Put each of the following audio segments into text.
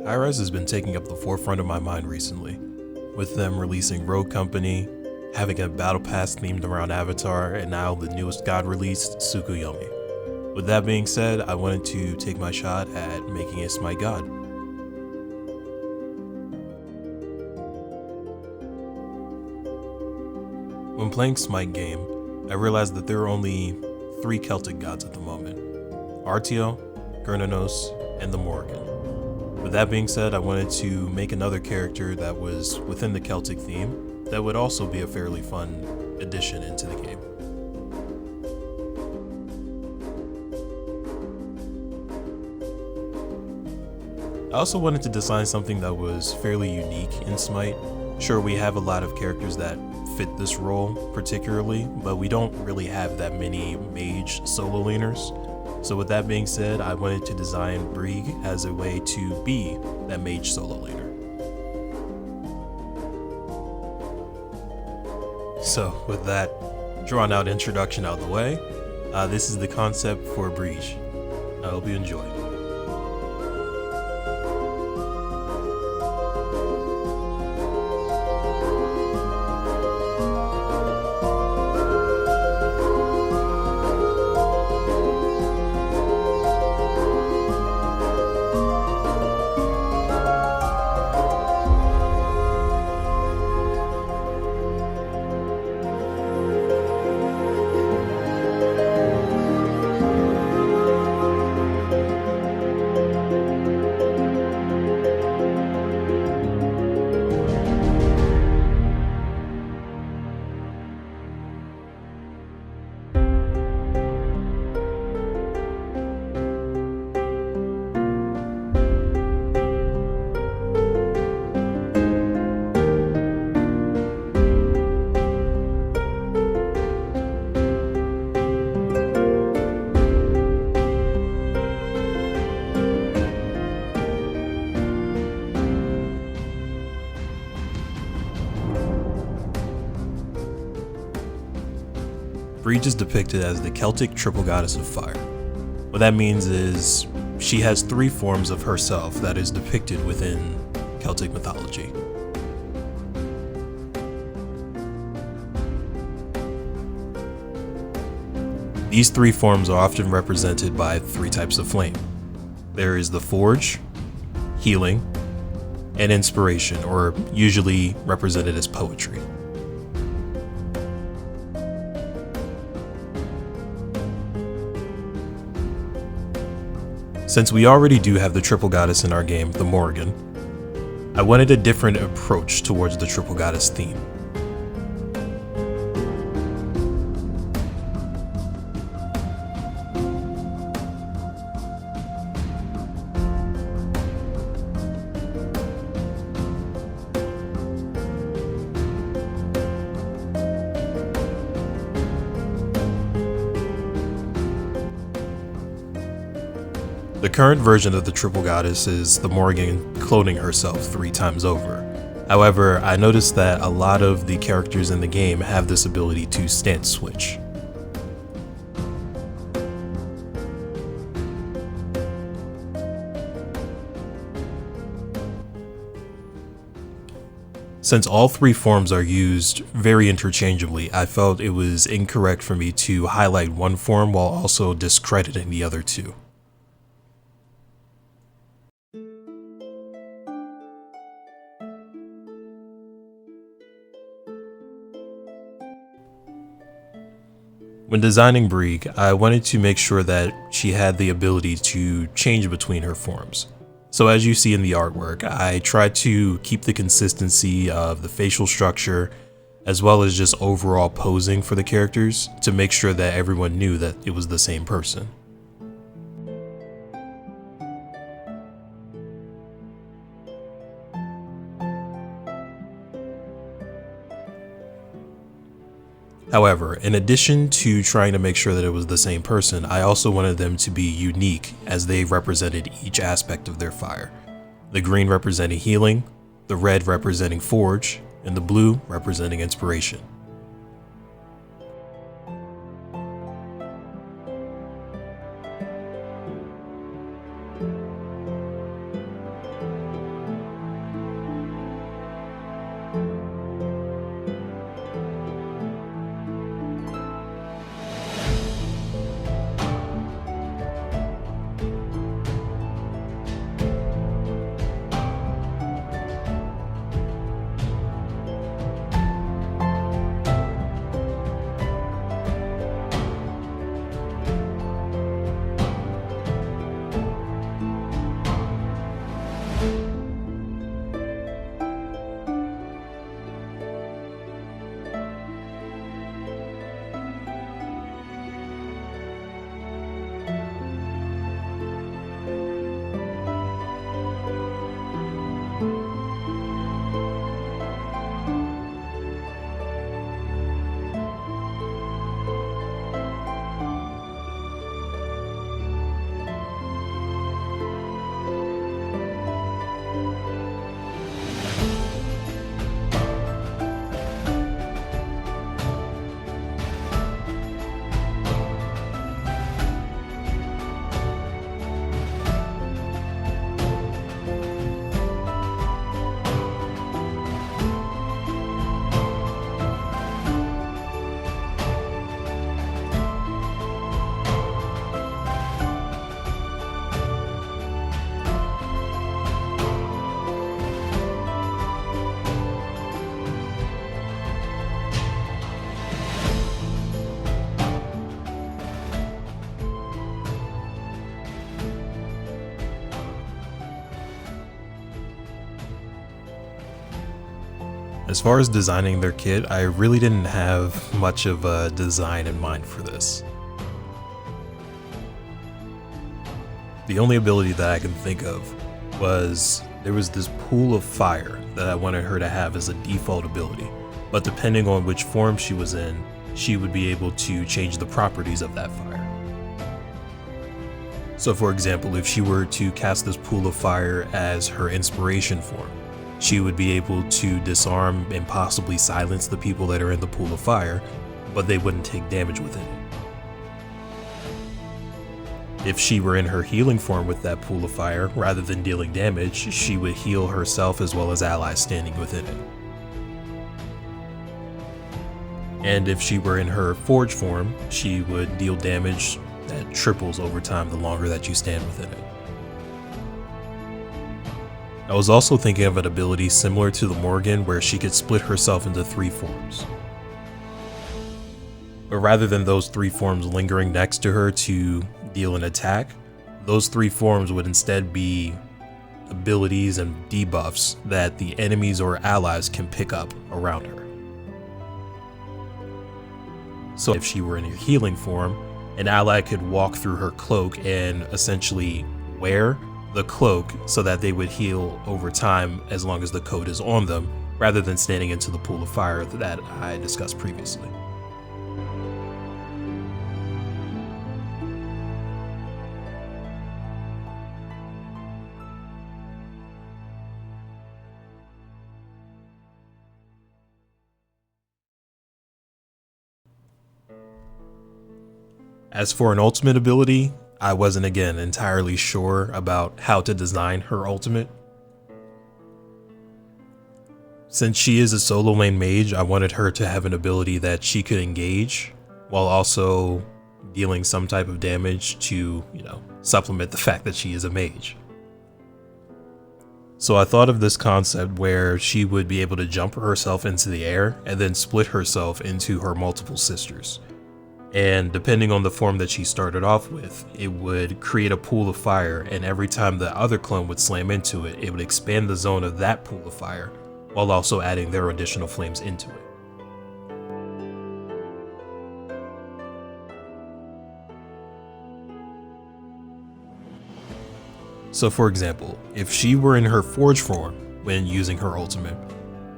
Hi-Res has been taking up the forefront of my mind recently, with them releasing Rogue Company, having a battle pass themed around Avatar, and now the newest god released, Tsukuyomi. With that being said, I wanted to take my shot at making a SMITE god. When playing SMITE game, I realized that there are only 3 Celtic gods at the moment: Artio, Gurnanos, and the Morrigan. With that being said, I wanted to make another character that was within the Celtic theme that would also be a fairly fun addition into the game. I also wanted to design something that was fairly unique in SMITE. Sure, we have a lot of characters that fit this role particularly, but we don't really have that many mage solo laners. So with that being said, I wanted to design Brigid as a way to be that mage solo laner. So with that drawn out introduction out of the way, this is the concept for Brigid. I hope you enjoy. Brigid is depicted as the Celtic triple goddess of fire. What that means is she has 3 forms of herself that is depicted within Celtic mythology. These 3 forms are often represented by 3 types of flame. There is the forge, healing, and inspiration, or usually represented as poetry. Since we already do have the triple goddess in our game, the Morrigan, I wanted a different approach towards the triple goddess theme. The current version of the triple goddess is the Morrigan cloning herself 3 times over. However, I noticed that a lot of the characters in the game have this ability to stance switch. Since all 3 forms are used very interchangeably, I felt it was incorrect for me to highlight one form while also discrediting the other 2. When designing Brigid, I wanted to make sure that she had the ability to change between her forms. So as you see in the artwork, I tried to keep the consistency of the facial structure as well as just overall posing for the characters to make sure that everyone knew that it was the same person. However, in addition to trying to make sure that it was the same person, I also wanted them to be unique as they represented each aspect of their fire. The green representing healing, the red representing forge, and the blue representing inspiration. As far as designing their kit, I really didn't have much of a design in mind for this. The only ability that I can think of was there was this pool of fire that I wanted her to have as a default ability, but depending on which form she was in, she would be able to change the properties of that fire. So for example, if she were to cast this pool of fire as her inspiration form, she would be able to disarm and possibly silence the people that are in the pool of fire, but they wouldn't take damage within it. If she were in her healing form with that pool of fire, rather than dealing damage, she would heal herself as well as allies standing within it. And if she were in her forge form, she would deal damage that triples over time the longer that you stand within it. I was also thinking of an ability similar to the Morgan where she could split herself into 3 forms. But rather than those 3 forms lingering next to her to deal an attack, those 3 forms would instead be abilities and debuffs that the enemies or allies can pick up around her. So if she were in her healing form, an ally could walk through her cloak and essentially wear the cloak so that they would heal over time as long as the coat is on them, rather than standing into the pool of fire that I discussed previously. As for an ultimate ability, I wasn't again entirely sure about how to design her ultimate. Since she is a solo lane mage, I wanted her to have an ability that she could engage while also dealing some type of damage to, supplement the fact that she is a mage. So I thought of this concept where she would be able to jump herself into the air and then split herself into her multiple sisters. And depending on the form that she started off with, it would create a pool of fire, and every time the other clone would slam into it, it would expand the zone of that pool of fire, while also adding their additional flames into it. So for example, if she were in her forge form when using her ultimate,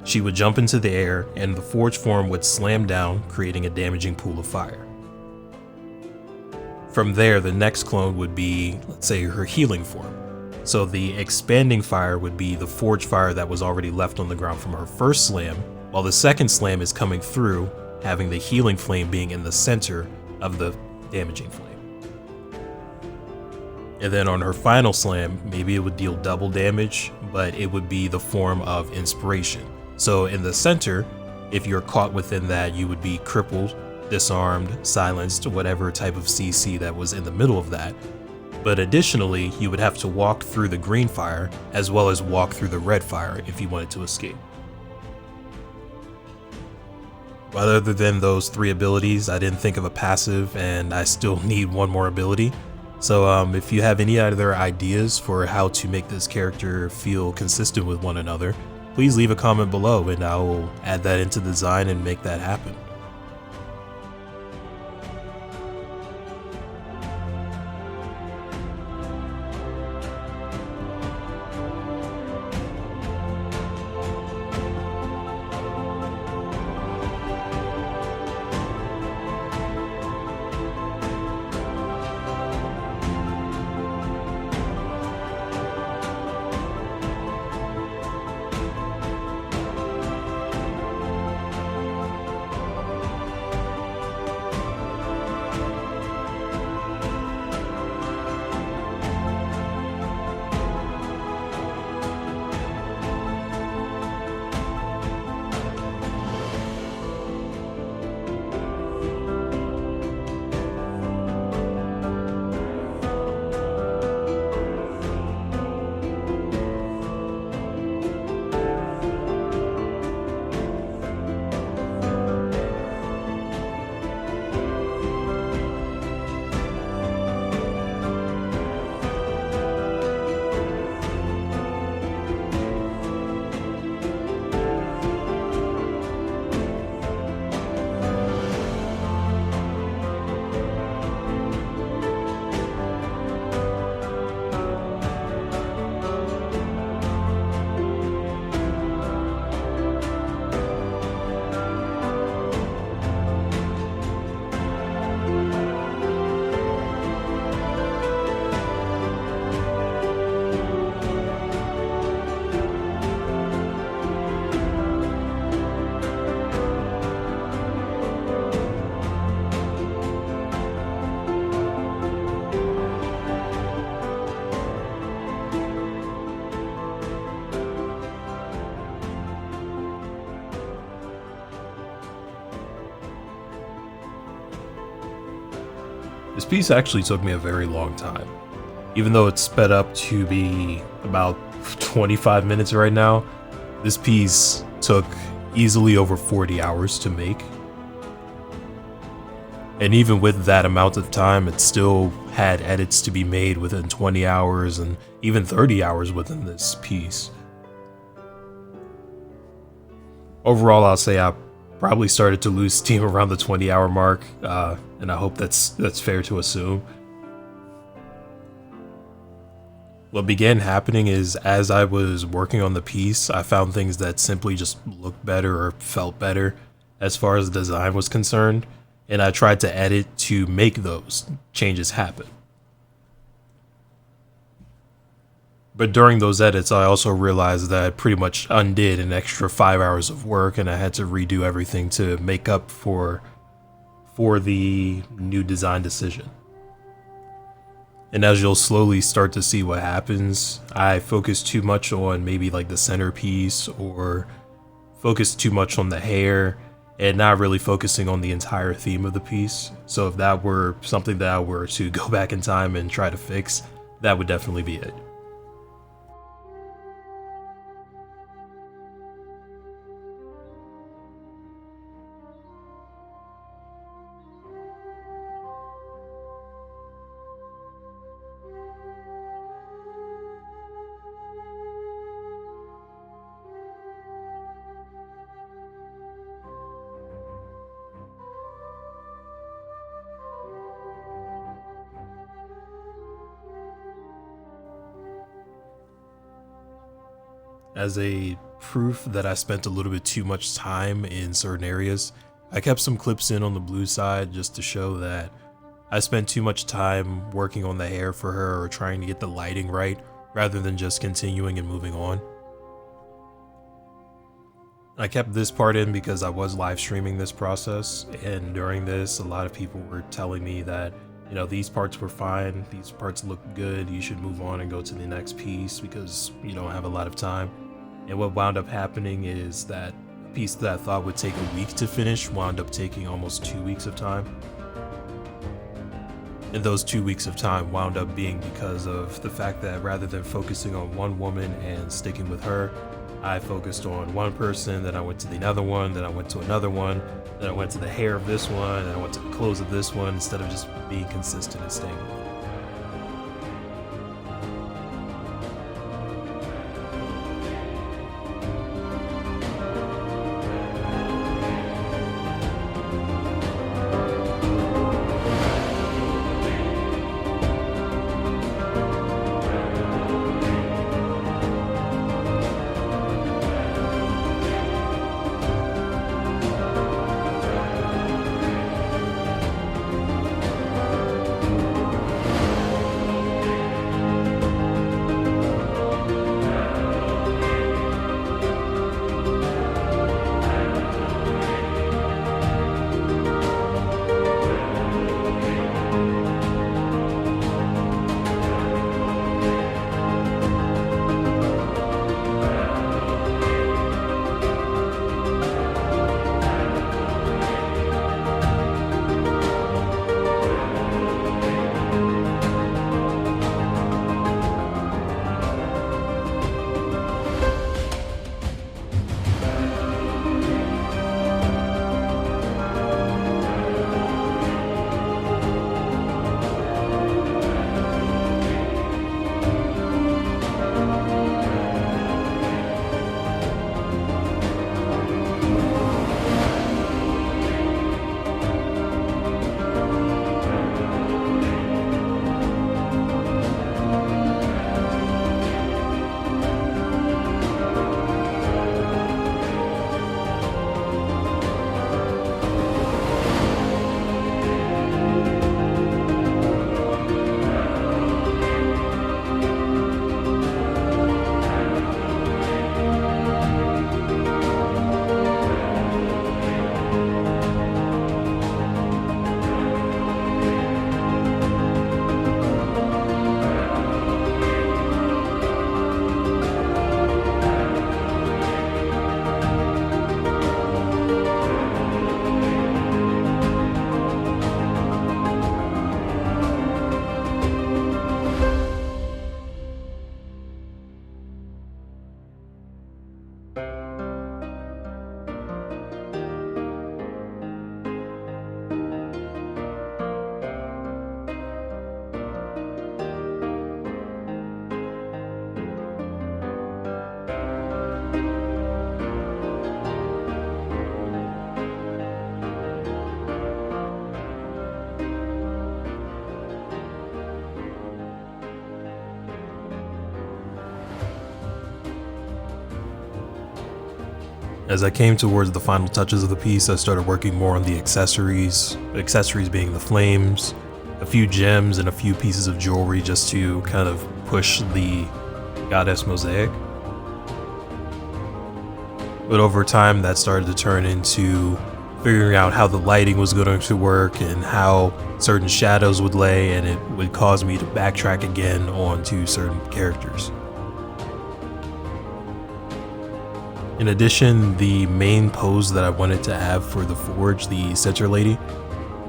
she would jump into the air and the forge form would slam down, creating a damaging pool of fire. From there, the next clone would be, let's say, her healing form. So the expanding fire would be the forge fire that was already left on the ground from her first slam, while the second slam is coming through, having the healing flame being in the center of the damaging flame. And then on her final slam, maybe it would deal double damage, but it would be the form of inspiration. So in the center, if you're caught within that, you would be crippled, disarmed, silenced, whatever type of CC that was in the middle of that. But additionally, you would have to walk through the green fire as well as walk through the red fire if you wanted to escape. But other than those 3 abilities, I didn't think of a passive, and I still need one more ability. So if you have any other ideas for how to make this character feel consistent with one another, please leave a comment below and I will add that into the design and make that happen. This piece actually took me a very long time. Even though it's sped up to be about 25 minutes right now, this piece took easily over 40 hours to make. And even with that amount of time, it still had edits to be made within 20 hours and even 30 hours within this piece. Overall, I'll say I probably started to lose steam around the 20-hour mark, and I hope that's fair to assume. What began happening is, as I was working on the piece, I found things that simply just looked better or felt better as far as the design was concerned, and I tried to edit to make those changes happen. But during those edits, I also realized that I pretty much undid an extra 5 hours of work, and I had to redo everything to make up for the new design decision. And as you'll slowly start to see what happens, I focused too much on maybe like the centerpiece, or focused too much on the hair, and not really focusing on the entire theme of the piece. So if that were something that I were to go back in time and try to fix, that would definitely be it. As a proof that I spent a little bit too much time in certain areas, I kept some clips in on the blue side just to show that I spent too much time working on the hair for her or trying to get the lighting right rather than just continuing and moving on. I kept this part in because I was live streaming this process, and during this, a lot of people were telling me that, you know, these parts were fine, these parts look good, you should move on and go to the next piece because you don't have a lot of time. And what wound up happening is that a piece that I thought would take a week to finish wound up taking almost 2 weeks of time. And those 2 weeks of time wound up being because of the fact that rather than focusing on one woman and sticking with her, I focused on one person, then I went to the other one, then I went to another one, then I went to the hair of this one, and I went to the clothes of this one, instead of just being consistent and staying with it. As I came towards the final touches of the piece, I started working more on the accessories being the flames, a few gems, and a few pieces of jewelry just to kind of push the goddess mosaic. But over time, that started to turn into figuring out how the lighting was going to work and how certain shadows would lay, and it would cause me to backtrack again onto certain characters. In addition, the main pose that I wanted to have for the forge, the center lady,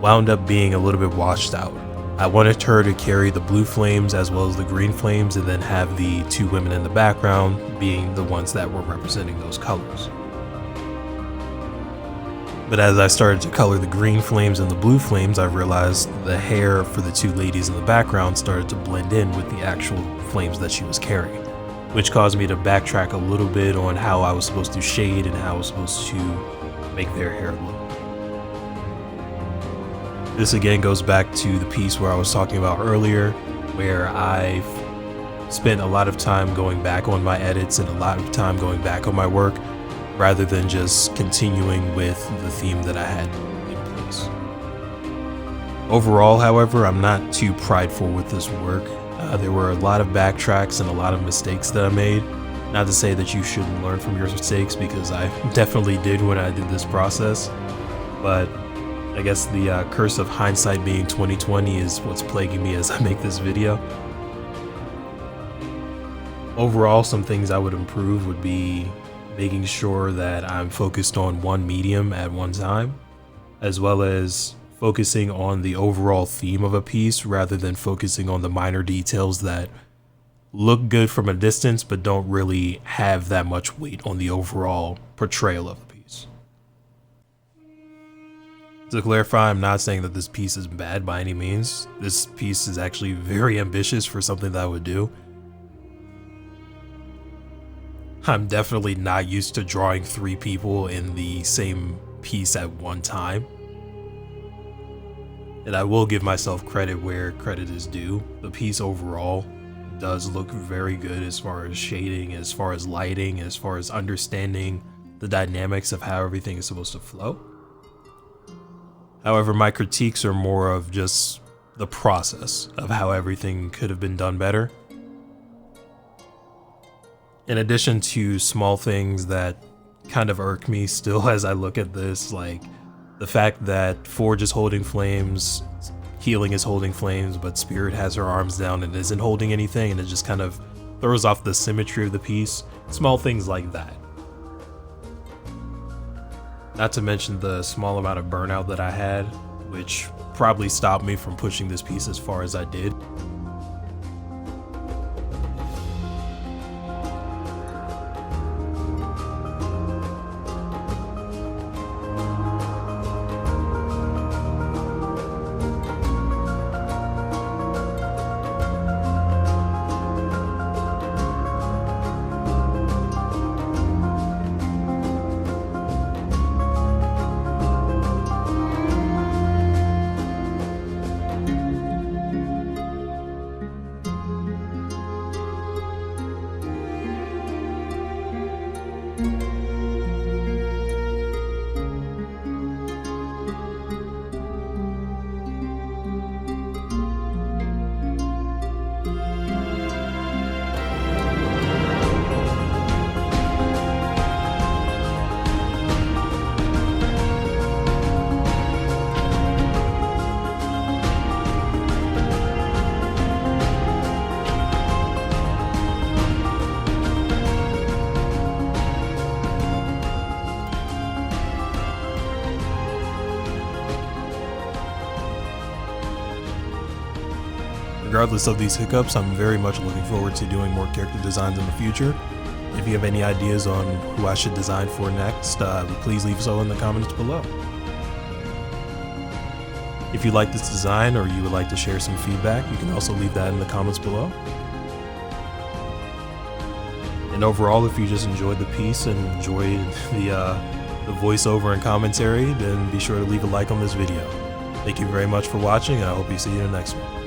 wound up being a little bit washed out. I wanted her to carry the blue flames as well as the green flames, and then have the two women in the background being the ones that were representing those colors. But as I started to color the green flames and the blue flames, I realized the hair for the two ladies in the background started to blend in with the actual flames that she was carrying, which caused me to backtrack a little bit on how I was supposed to shade and how I was supposed to make their hair look. This again goes back to the piece where I was talking about earlier, where I've spent a lot of time going back on my edits and a lot of time going back on my work, rather than just continuing with the theme that I had in place. Overall, however, I'm not too prideful with this work. There were a lot of backtracks and a lot of mistakes that I made. Not to say that you shouldn't learn from your mistakes, because I definitely did when I did this process, but I guess the curse of hindsight being 2020 is what's plaguing me as I make this video. Overall, some things I would improve would be making sure that I'm focused on one medium at one time, as well as focusing on the overall theme of a piece rather than focusing on the minor details that look good from a distance but don't really have that much weight on the overall portrayal of the piece. To clarify, I'm not saying that this piece is bad by any means. This piece is actually very ambitious for something that I would do. I'm definitely not used to drawing 3 people in the same piece at one time. And I will give myself credit where credit is due. The piece overall does look very good as far as shading, as far as lighting, as far as understanding the dynamics of how everything is supposed to flow. However, my critiques are more of just the process of how everything could have been done better. In addition to small things that kind of irk me still as I look at this, like the fact that Forge is holding flames, Healing is holding flames, but Spirit has her arms down and isn't holding anything, and it just kind of throws off the symmetry of the piece. Small things like that. Not to mention the small amount of burnout that I had, which probably stopped me from pushing this piece as far as I did. Regardless of these hiccups, I'm very much looking forward to doing more character designs in the future. If you have any ideas on who I should design for next, please leave so in the comments below. If you like this design or you would like to share some feedback, you can also leave that in the comments below. And overall, if you just enjoyed the piece and enjoyed the voiceover and commentary, then be sure to leave a like on this video. Thank you very much for watching, and I hope you see you in the next one.